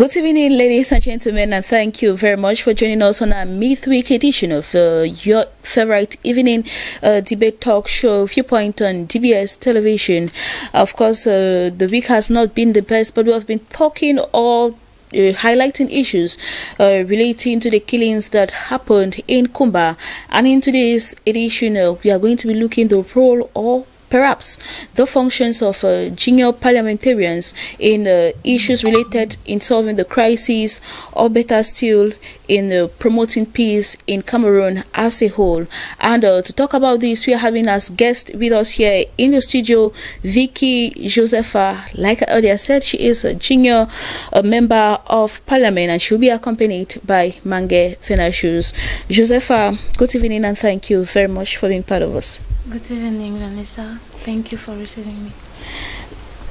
Good evening, ladies and gentlemen, and thank you very much for joining us on our midweek edition of your favorite evening debate talk show, Viewpoint on DBS television. Of course, the week has not been the best, but we have been talking all highlighting issues relating to the killings that happened in Kumba. And in today's edition, we are going to be looking at the role or perhaps the functions of junior parliamentarians in issues related in solving the crisis, or better still, in promoting peace in Cameroon as a whole. And to talk about this, we are having as guest with us here in the studio Vicky Josepha. Like I earlier said, she is a junior member of parliament, and she'll be accompanied by Mange Venashus. Josepha, good evening, and thank you very much for being part of us. Good evening, Vanessa. Thank you for receiving me.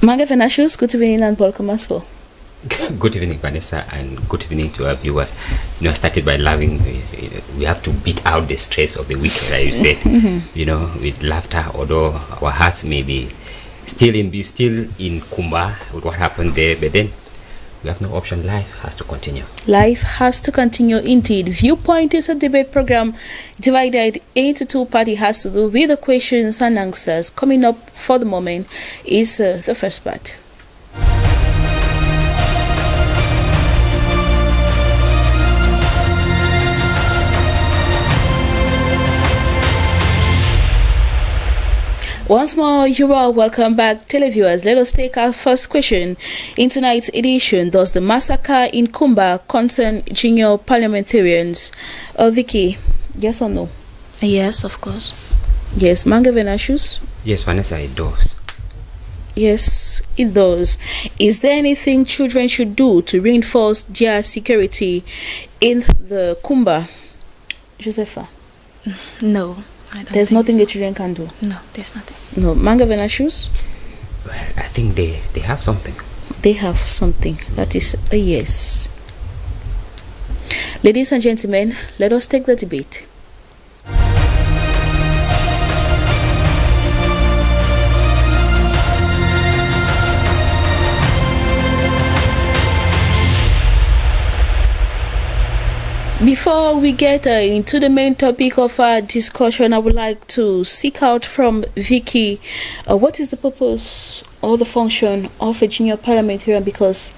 Mange Venashus, good evening and welcome as well. Good evening, Vanessa, and good evening to our viewers. I started by laughing. We have to beat out the stress of the week, like you said, with laughter, although our hearts may be still in Kumba with what happened there, but then we have no option. Life has to continue. Life has to continue indeed. Viewpoint is a debate program divided into two parts. It has to do with the questions and answers. Coming up for the moment is the first part. Once more, you are welcome back, televiewers. Let us take our first question in tonight's edition. Does the massacre in Kumba concern junior parliamentarians? Vicky, yes or no? Yes, of course. Yes. Mange Venashus? Yes, Vanessa, it does. Yes, it does. Is there anything children should do to reinforce their security in the Kumba? Josepha? No. There's nothing the children can do? No, there's nothing. No. Mange Venashus? Well, I think they have something. They have something. That is a yes. Ladies and gentlemen, let us take the debate. Before we get into the main topic of our discussion, I would like to seek out from Vicky, what is the purpose or the function of a junior parliamentarian, because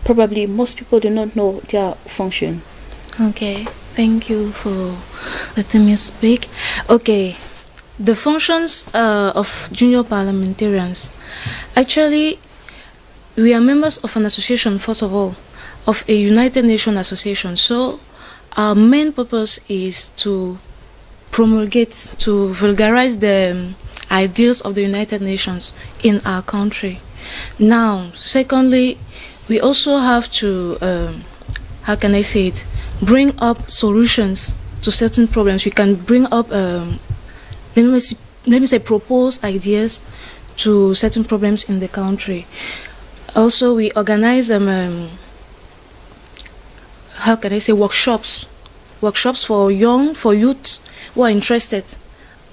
probably most people do not know their function. Okay, thank you for letting me speak. Okay, the functions of junior parliamentarians. Actually, we are members of an association, first of all, of a United Nations association. So our main purpose is to promulgate, to vulgarize the ideals of the United Nations in our country. Now, secondly, we also have to, how can I say it, bring up solutions to certain problems. We can bring up, let me say, propose ideas to certain problems in the country. Also, we organize how can I say, workshops for youth who are interested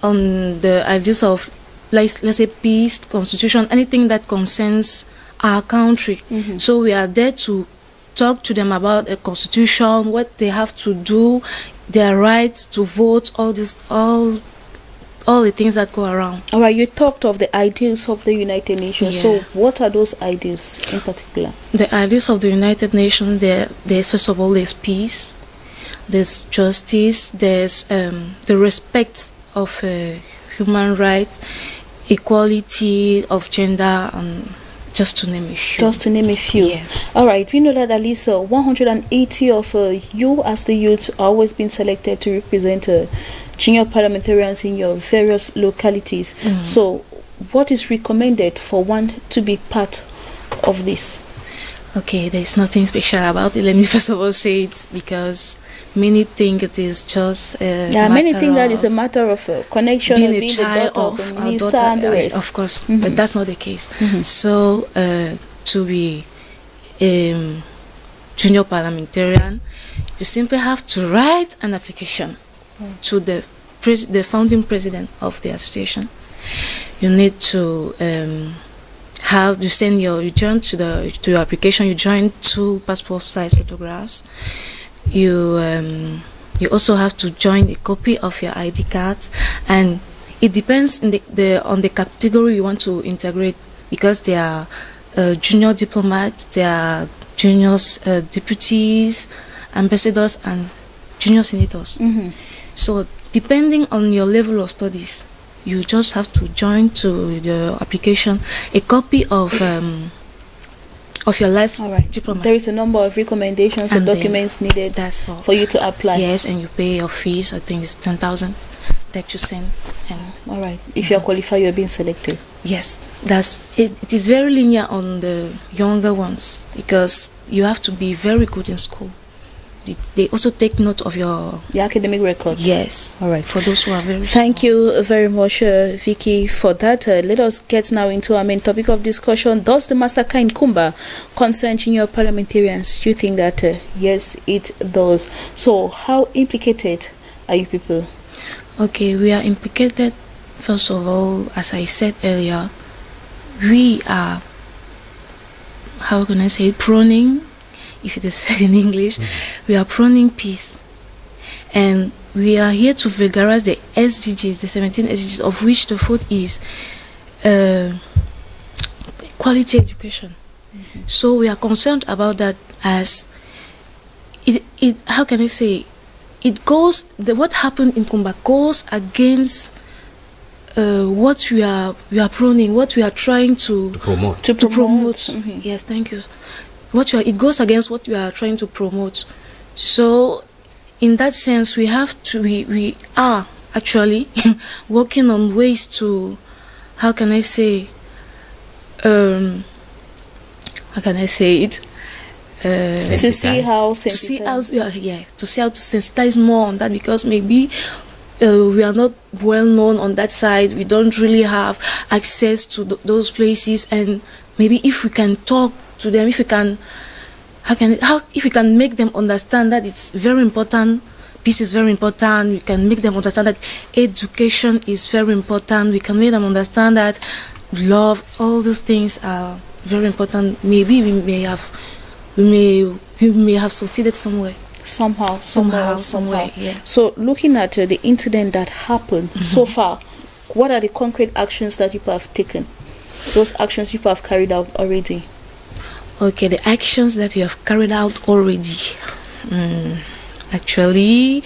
on the ideas of, let's say, peace, constitution, anything that concerns our country. So we are there to talk to them about a constitution, what they have to do, their rights to vote, all the things that go around. All right, you talked of the ideals of the United Nations. Yeah. So what are those ideals in particular? The ideals of the United Nations, there's first of all, there's peace, there's justice, there's the respect of human rights, equality of gender, and just to name a few. Just to name a few. Yes. All right, we know that at least 180 of you as the youth are always being selected to represent junior parliamentarians in your various localities. So what is recommended for one to be part of this? Okay, there's nothing special about it. Let me first of all say it, because many think it is just many think that is a matter of connection, being a child of a minister and the rest. Of course, but that's not the case. So to be junior parliamentarian, you simply have to write an application to the founding president of the association. You need to have you send you join to your application. You join 2 passport size photographs. You also have to join a copy of your ID card, and it depends on the category you want to integrate, because there are junior diplomats, there are junior deputies, ambassadors, and junior senators. So depending on your level of studies, you just have to join to the application a copy of your last diploma. There is a number of recommendations and or documents needed. That's all for you to apply. Yes, and you pay your fees. I think it's 10,000 that you send. And all right, if you're qualified, you're being selected. Yes, that's it. It is very linear on the younger ones, because you have to be very good in school. They also take note of your academic records. Yes. All right. For those who are very Thank you very much, Vicky, for that. Let us get now into our main topic of discussion. Does the massacre in Kumba concern junior parliamentarians? Do you think that yes, it does? So how implicated are you people? Okay, we are implicated. First of all, as I said earlier, we are, how can I say it, proning, if it is said in English, we are proning peace. And we are here to vulgarize the SDGs, the 17 SDGs, of which the fourth is quality education. So we are concerned about that, as it how can I say, it goes, what happened in Kumba goes against what we are proning, what we are trying to promote. Yes, thank you. It goes against what we are trying to promote. So in that sense, we are actually working on ways to, how can I say it, to see how to sensitize more on that, because maybe we are not well known on that side. We don't really have access to those places, and maybe if we can talk to them, if we can make them understand that it's very important, peace is very important. We can make them understand that education is very important. We can make them understand that love, all those things are very important. Maybe we may have succeeded somewhere. Somehow. Yeah. So looking at the incident that happened so far, what are the concrete actions that people have taken? Those actions people have carried out already? Okay, the actions that we have carried out already. Actually,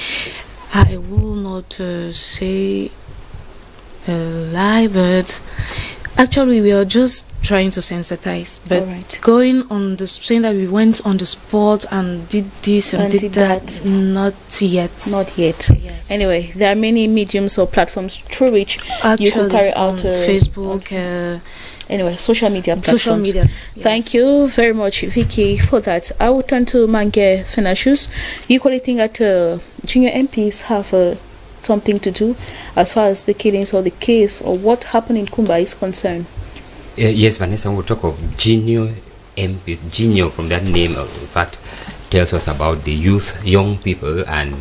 I will not say a lie, but actually we are just trying to sensitize. But going on the saying that we went on the spot and did this and did that, not yet. Not yet. Yes. Anyway, there are many mediums or platforms through which you can carry out Facebook. Anyway, social media platforms. Social media. Yes. Thank you very much, Vicky, for that. I will turn to Mange Fenashus. You equally think that junior MPs have something to do as far as the killings or the case or what happened in Kumba is concerned? Yes, Vanessa, we'll talk of junior MPs. Junior, from that name, in fact, tells us about the youth, young people, and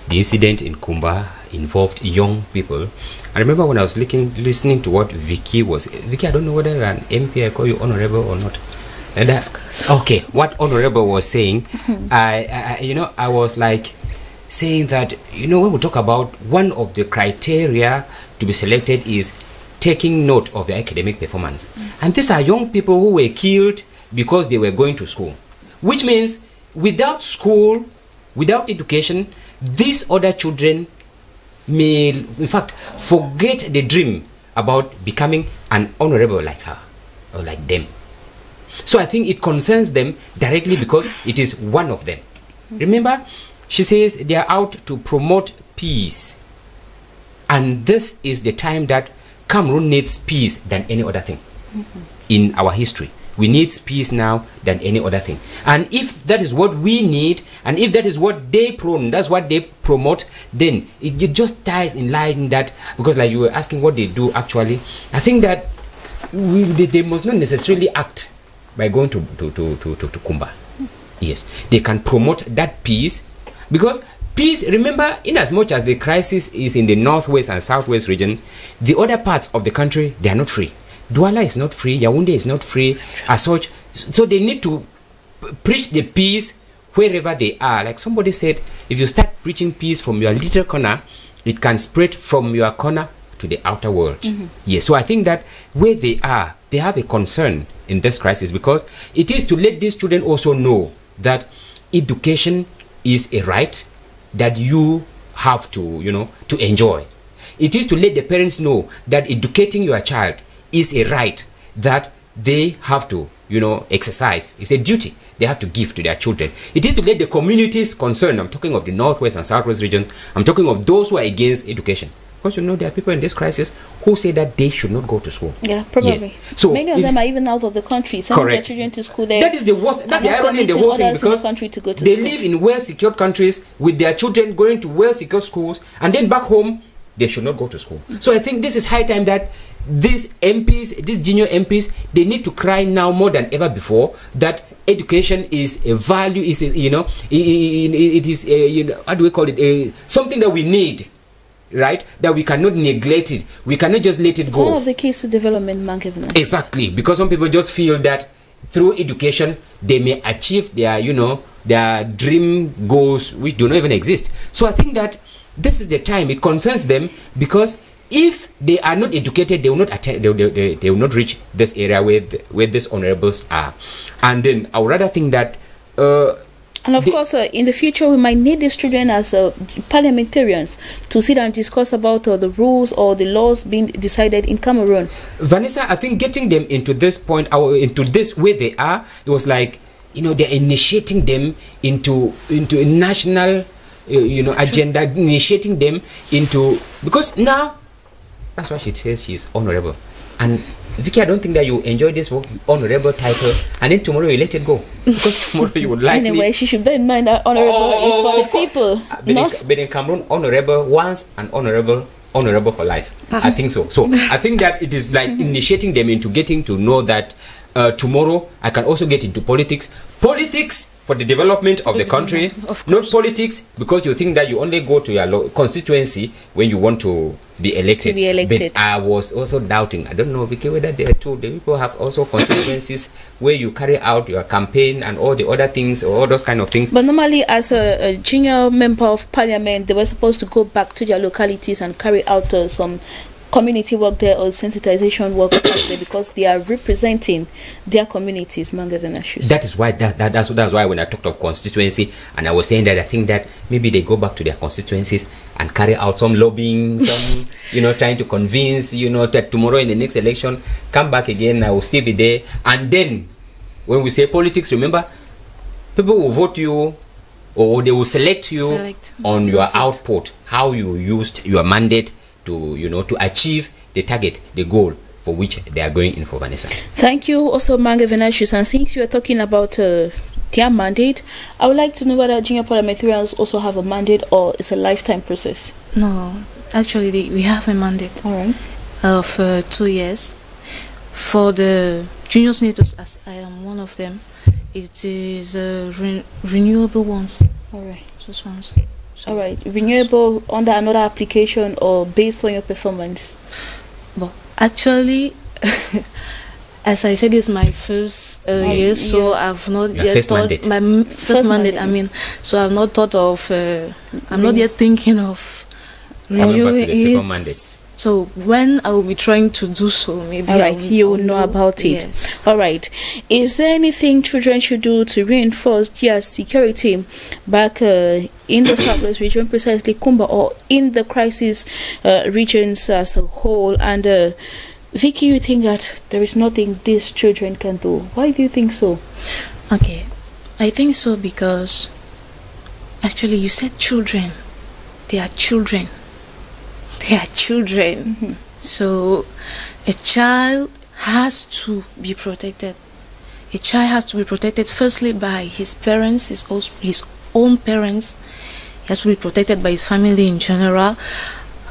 the incident in Kumba involved young people. I remember when I was listening to what Vicky was. Vicky, I don't know whether an MP, I call you honorable or not. And okay, what honorable was saying, I was like saying that, when we talk about one of the criteria to be selected is taking note of your academic performance. And these are young people who were killed because they were going to school. Which means without school, without education, these other children may, in fact, forget the dream about becoming an honorable like her or like them. So I think it concerns them directly because it is one of them. Remember, she says they are out to promote peace. And this is the time that Cameroon needs peace than any other thing in our history. We need peace now than any other thing. And if that is what we need, and if that is what they that's what they promote, then it just ties in line that, because like you were asking what they do actually, I think that they must not necessarily act by going to Kumba. Yes, they can promote that peace, because peace, remember, in as much as the crisis is in the northwest and southwest regions, the other parts of the country, they are not free. Douala is not free, Yaoundé is not free as such. So they need to preach the peace wherever they are. Like somebody said, if you start preaching peace from your little corner, it can spread from your corner to the outer world. Yes, so I think that where they are, they have a concern in this crisis, because it is to let these children also know that education is a right that you have to, you know, to enjoy. It is to let the parents know that educating your child is a right that they have to, you know, exercise. It's a duty they have to give to their children. It is to let the communities concerned, I'm talking of the Northwest and Southwest regions, I'm talking of those who are against education. Because you know there are people in this crisis who say that they should not go to school. Yeah, probably. Yes. So many of them are even out of the country. Sending their children to school there. That is the worst. That's the irony in the whole thing, because they live in well-secured countries with their children going to well-secured schools, and then back home they should not go to school. So I think this is high time that these MPs, these junior MPs, they need to cry now more than ever before that education is a value, is a, you know, it is a, you know, how do we call it, something that we need. Right, that we cannot neglect it. We cannot just let it go. One of the keys to development, Mankevna. Exactly, because some people just feel that through education they may achieve their, you know, their dream goals which do not even exist. So I think that this is the time it concerns them, because if they are not educated, they will not attain, they will not reach this area where these honorables are. And then I would rather think that. And of course, in the future, we might need these children as parliamentarians to sit and discuss about the rules or the laws being decided in Cameroon. Vanessa, I think getting them into this point, into this where they are, it was like, you know, they're initiating them into a national, you know, agenda, initiating them into, because now, that's why she says she's honorable. And Vicky, I don't think that you enjoy this honorable title, and then tomorrow you let it go, because tomorrow you would likely. Anyway, she should bear in mind that honorable is for the people. But in Cameroon, honorable once and honorable for life. I think so. So I think that it is like initiating them into getting to know that tomorrow I can also get into politics. Politics for the development of the country, not politics because you think that you only go to your constituency when you want to be elected. But I was also doubting, I don't know, Vicky, whether there are the people have also constituencies where you carry out your campaign and all the other things, or all those kind of things. But normally, as a junior member of parliament, they were supposed to go back to their localities and carry out some community work there or sensitization work there, because they are representing their communities. That is why that's why when I talked of constituency, and I was saying that I think that maybe they go back to their constituencies and carry out some lobbying, some you know, trying to convince, you know, that tomorrow in the next election, come back again, I will still be there. And then when we say politics, remember, people will vote you, or they will select you on your output, how you used your mandate to, you know, to achieve the target, the goal for which they are going in for, Vanessa. Thank you also, Mange Venatius. And since you are talking about their mandate, I would like to know whether junior parliamentarians also have a mandate, or it's a lifetime process. No, actually we have a mandate. All right. Of 2 years. For the junior senators, as I am one of them, it is renewable ones. All right. Just once. All right, renewable under another application or based on your performance? Well, actually, as I said, it's my first year, so I've not yet thought my first mandate. I mean, so I've not thought of. I'm not yet thinking of renewing it. So when I will be trying to do so, maybe you will know about it. Yes. All right. Is there anything children should do to reinforce their security back in the Southwest region, precisely Kumba, or in the crisis regions as a whole? And Vicky, you think that there is nothing these children can do. Why do you think so? Okay, I think so because actually you said children. They are children. They are children. So a child has to be protected. A child has to be protected firstly by his parents, his own parents. He has to be protected by his family in general,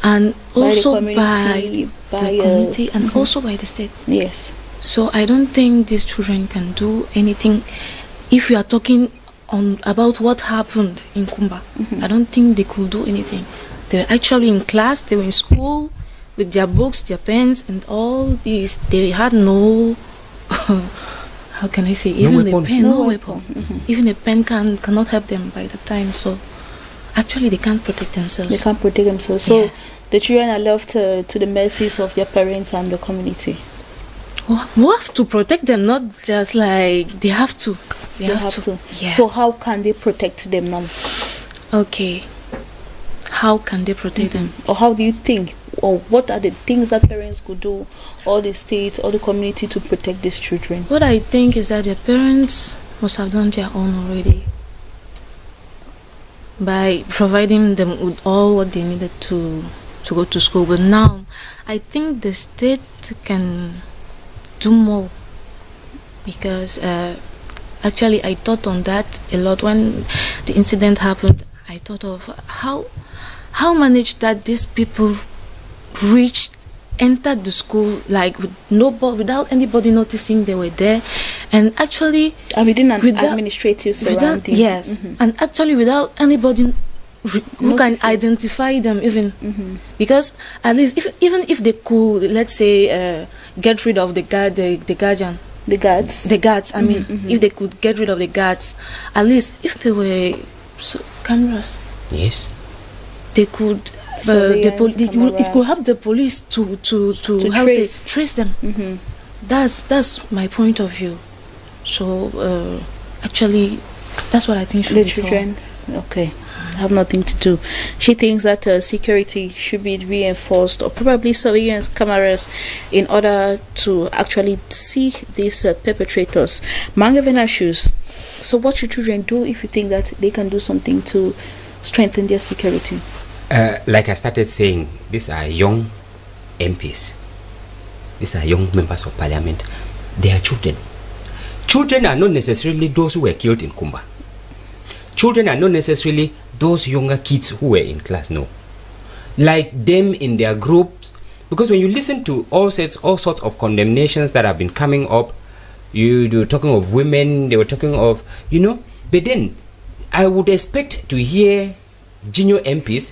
and also by the community and also by the state. Yes. So I don't think these children can do anything. If we are talking about what happened in Kumba, I don't think they could do anything. They were actually in class, they were in school, with their books, their pens, and all these. They had no, how can I say, even the pen, no weapon. Even a pen cannot help them by the time. So actually, they can't protect themselves. They can't protect themselves. So the children are left to the mercies of their parents and the community. We have to protect them, not just like they have to. They have to. Yes. So how can they protect them now? Okay. How can they protect them? Or how do you think? Or what are the things that parents could do, or the state, or the community, to protect these children? What I think is that their parents must have done their own already, by providing them with all what they needed to go to school. But now, I think the state can do more, because actually I thought on that a lot when the incident happened. I thought of how managed that these people entered the school like without anybody noticing they were there, and actually within an administrative surrounding. Yes, and actually without anybody who can identify them even, because at least even if they could, let's say, get rid of the guardian. The guards. I mean, if they could get rid of the guards, at least if there were cameras, yes, they could. It could help the police to trace them. That's my point of view. So actually, that's what I think should be children. Okay, have nothing to do. She thinks that security should be reinforced, or probably surveillance cameras, in order to actually see these perpetrators. Mangavena shoes. So what should children do if you think that they can do something to strengthen their security? Like I started saying, these are young MPs. These are young members of parliament. They are children. Children are not necessarily those who were killed in Kumba. Children are not necessarily those younger kids who were in class, no. Like them in their groups, because when you listen to all sorts of condemnations that have been coming up, you were talking of women, they were talking of, but then I would expect to hear junior MPs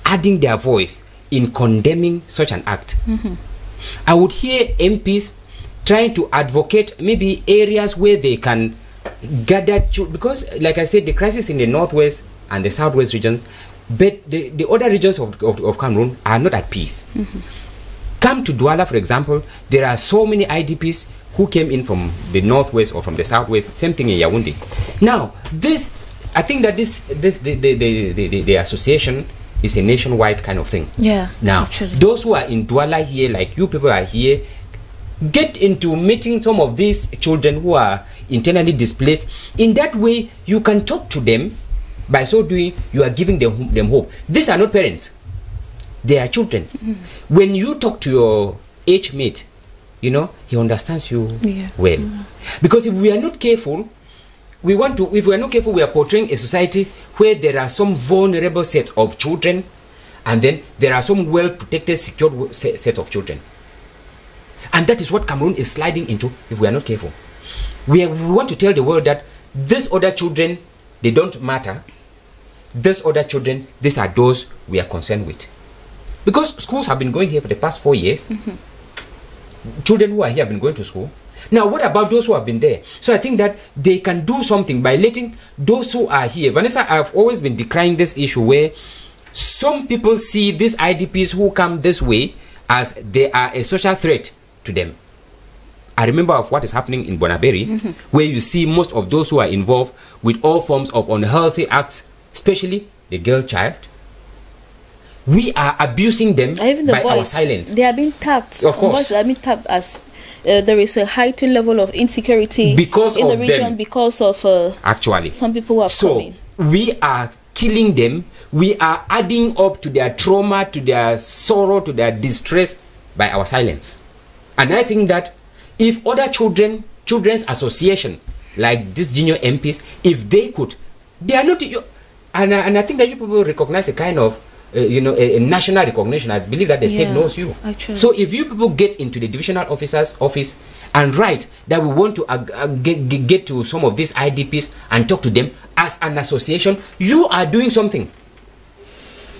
adding their voice in condemning such an act. I would hear MPs trying to advocate maybe areas where they can gather children, because like I said, the crisis in the northwest and the southwest regions, but the other regions of Cameroon are not at peace. Come to Douala, for example, there are so many IDPs who came in from the northwest or from the southwest, same thing in Yaoundé. Now, I think that the association is a nationwide kind of thing. Yeah. Now, actually, those who are in Douala here, like you people are here, get into meeting some of these children who are internally displaced. In that way, you can talk to them. By so doing, you are giving them hope. These are not parents. They are children. When you talk to your age mate, he understands you well. Because if we are not careful, if we are not careful, we are portraying a society where there are some vulnerable sets of children, and then there are some well-protected, secured sets of children. And that is what Cameroon is sliding into if we are not careful. We want to tell the world that these other children, they don't matter. These other children, these are those we are concerned with. Because schools have been going here for the past 4 years. Children who are here have been going to school. Now, what about those who have been there? So I think that they can do something by letting those who are here. Vanessa, I've always been decrying this issue where some people see these IDPs who come this way as they are a social threat to them. I remember of what is happening in Bonaberi, where you see most of those who are involved with all forms of unhealthy acts, especially the girl child. We are abusing them by our silence. They are being tapped. Of course. They are being tapped as there is a heightened level of insecurity because in of the region them. Because of actually some people who are coming. We are killing them. We are adding up to their trauma, to their sorrow, to their distress by our silence. And I think that if other children's association like these junior MPs, if they could, they are not. And I think that you people recognize a kind of a national recognition. I believe that the state knows you. Actually. So if you people get into the divisional officer's office and write that we want to get to some of these IDPs and talk to them as an association, you are doing something.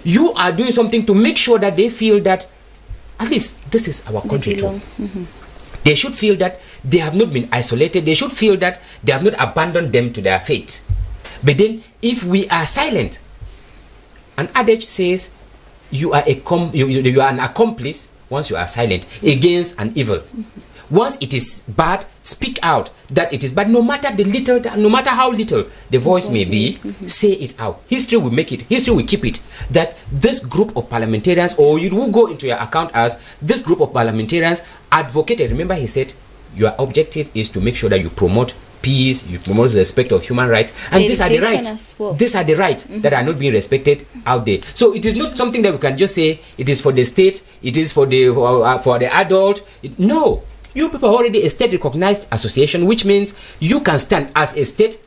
You are doing something to make sure that they feel that at least this is our country too. They should feel that they have not been isolated. They should feel that they have not abandoned them to their fate. But then, if we are silent, an adage says, you are an accomplice once you are silent against an evil. Once it is bad, speak out that it is bad. No matter how little the voice may be, say it out. History will make it. History will keep it. That this group of parliamentarians, or you will go into your account as this group of parliamentarians advocated. Remember, he said your objective is to make sure that you promote peace, you promote the respect of human rights, and these are the rights. Well. These are the rights that are not being respected out there. So it is not something that we can just say it is for the state, it is for the adult. No. You people are already a state-recognized association, which means you can stand as a state.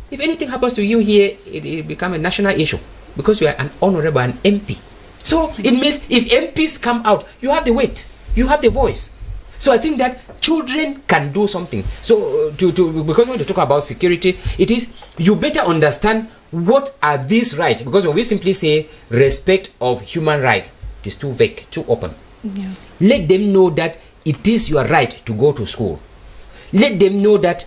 If anything happens to you here, it becomes a national issue because you are an honorable, an MP. So it means if MPs come out, you have the weight, you have the voice. So I think that children can do something. So because when we talk about security, it is you better understand what are these rights. Because when we simply say respect of human rights, it is too vague, too open. Yes. Let them know that it is your right to go to school. Let them know that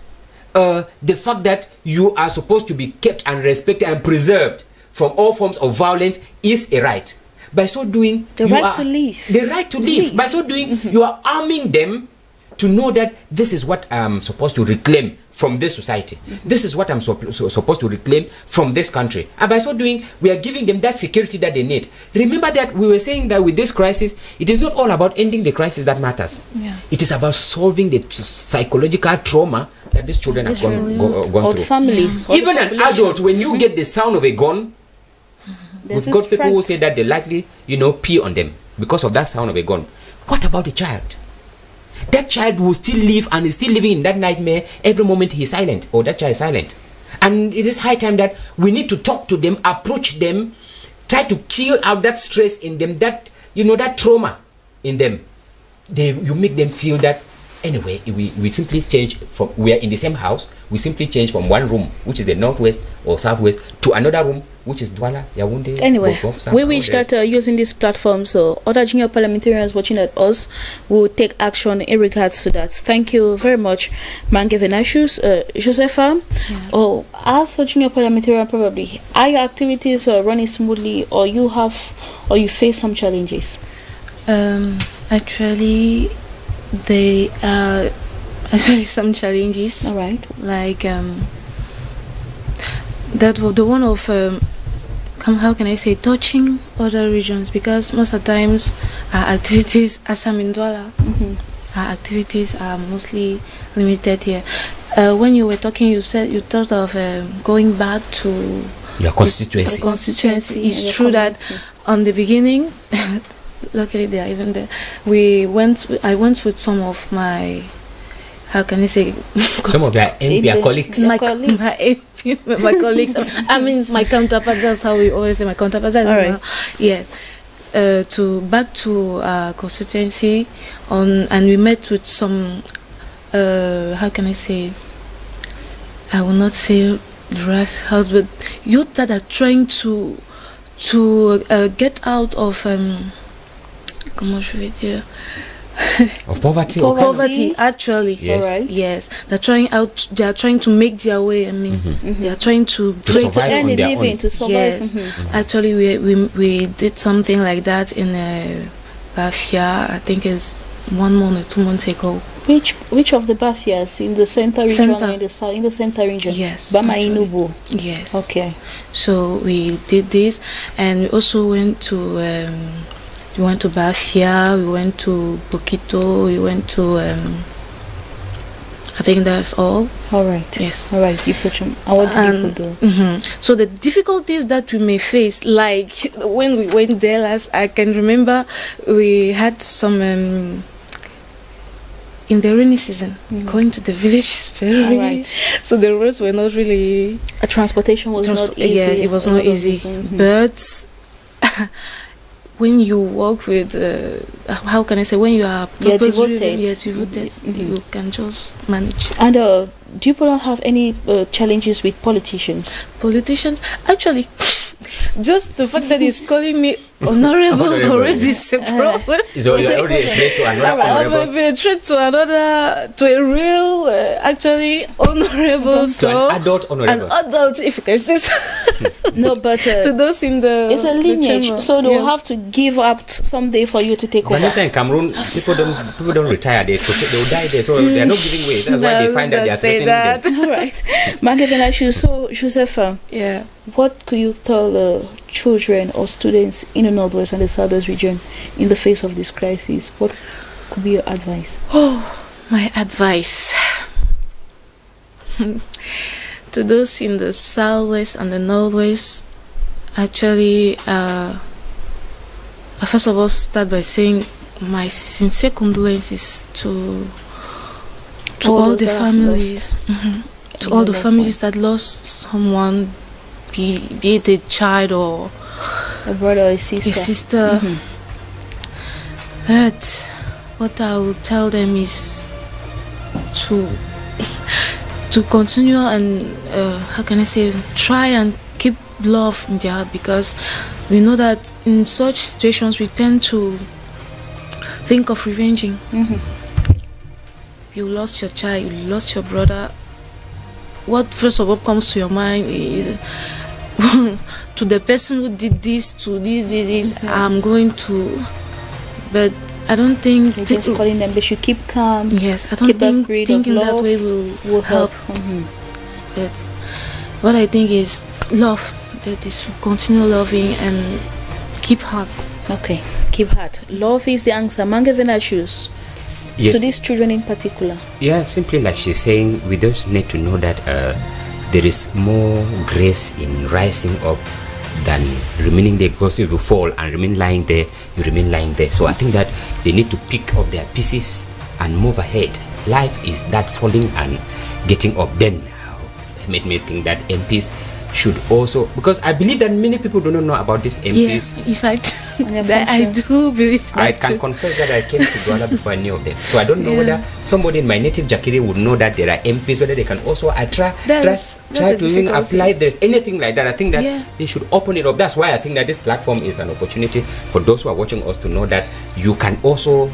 the fact that you are supposed to be kept and respected and preserved from all forms of violence is a right. By so doing, the right to live. The right to live. By so doing, you are arming them to know that this is what I'm supposed to reclaim from this society. This is what I'm supposed to reclaim from this country. And by so doing, we are giving them that security that they need. Remember that we were saying that with this crisis, it is not all about ending the crisis that matters. Yeah. It is about solving the psychological trauma that these children have gone through. Families. Yeah. Even an adult, when you get the sound of a gun, we've got people who say that they likely, pee on them because of that sound of a gun. What about the child? That child will still live and is still living in that nightmare every moment he is silent, or that child is silent. And it is high time that we need to talk to them, approach them, try to kill out that stress in them, that that trauma in them. You make them feel that anyway, we simply change from, we are in the same house, we simply change from one room, which is the northwest or southwest, to another room, which is Douala, Yaoundé. Anyway, we wish that using this platform, so other junior parliamentarians watching at us will take action in regards to that. Thank you very much, Mange Venashus. Josepha, yes. As a junior parliamentarian, probably, are your activities running smoothly, or you face some challenges? Actually, there are actually some challenges. All right. Like that was the one of how can I say, touching other regions, because most of the times our activities, as I'm in Douala, our activities are mostly limited here. When you were talking, you said you thought of going back to your constituency. It's true that on the beginning, luckily they are even there. I went with some of my, how can I say, some of their MP colleagues. My colleagues. I mean, my counterparts. That's how we always say my counterparts. All right. Yes. Back to our constituency and we met with some. How can I say? I will not say rascals, but youth that are trying to get out of comment je vais dire. Of poverty. Poverty, actually. Yes. Right. Yes, they are trying to make their way. I mean, they are trying to earn a living, to survive. Yes, actually, we did something like that in Bafia. I think it's 1 month or 2 months ago. Which of the Bafias, in the center region or in the south? In the center region. Yes. Bama Inubu. Yes. Okay. So we did this, and we also went to. We went to Bafia, we went to Bokito, we went to, I think that's all. All right. Yes. All right. What do people do? So the difficulties that we may face, like when we went there last, I can remember we had some, in the rainy season, going to the village is very, right. So the roads were not really... Transportation was not easy. Yes, it was not easy. But... when you work with, how can I say, when you are devoted, you can just manage. And do you not have any challenges with politicians? Politicians, actually, just the fact that he's calling me Honorable Honorable, already is a problem. So you're already a threat to another honorable. A threat to another, to a real, actually honorable. To an adult honorable. An adult, if you can say so. No, but to those in the. it's a lineage, chamber. so they'll Yes. have to give up someday for you to take over. Vanessa, in Cameroon, people don't retire. They'll die there, so they're not giving way. That's why they find that they're threatening them. All right, Mangavenashu. So, Josefa, Yeah. what could you tell children or students in the Northwest and the Southwest region in the face of this crisis? What could be your advice? Oh, my advice to those in the Southwest and the Northwest. Actually, first of all, start by saying my sincere condolences to all the families, to all the families that lost someone, be it a child or A brother or a sister. But what I would tell them is to continue and how can I say, try and keep love in their heart, because we know that in such situations we tend to think of revenging. You lost your child, you lost your brother. What first of all comes to your mind is to the person who did this, to this, I'm going to. But I don't think You're just calling them, they should keep calm. Yes, I don't keep that think spirit thinking of love that way will help. But what I think is love. That is, continue loving and keep heart. Okay, keep heart. Love is the answer. Mangavenashus. Yes. To these children in particular. Yeah, simply like she's saying, we just need to know that there is more grace in rising up than remaining there, because if you fall and remain lying there, you remain lying there. So I think that they need to pick up their pieces and move ahead. Life is that falling and getting up. Then made me think that MPs should also, because I believe that many people do not know about these MPs. Yeah, in fact, their that I do believe that I can too. confess that I came to Douala before I knew of them. So I don't know whether somebody in my native Jakiri would know that there are MPs, whether they can also try That's to a even difficulty. apply. If there's anything like that, I think that Yeah. they should open it up. That's why I think that this platform is an opportunity for those who are watching us to know that you can also,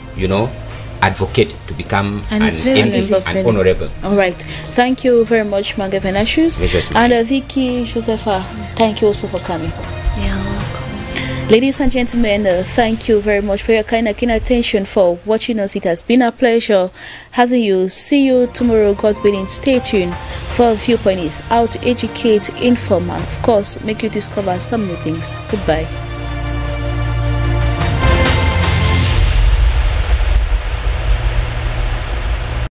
advocate to become And an it's very MP easy. and honorable. All right. Thank you very much, Mangavenashus. Pleasure's And mine. Vicky, Josefa, thank you also for coming. Yeah, welcome. Ladies and gentlemen, thank you very much for your kind and keen attention for watching us. It has been a pleasure having you. See you tomorrow, God willing. Stay tuned for Viewpoint is out to educate, inform, and of course, make you discover some new things. Goodbye.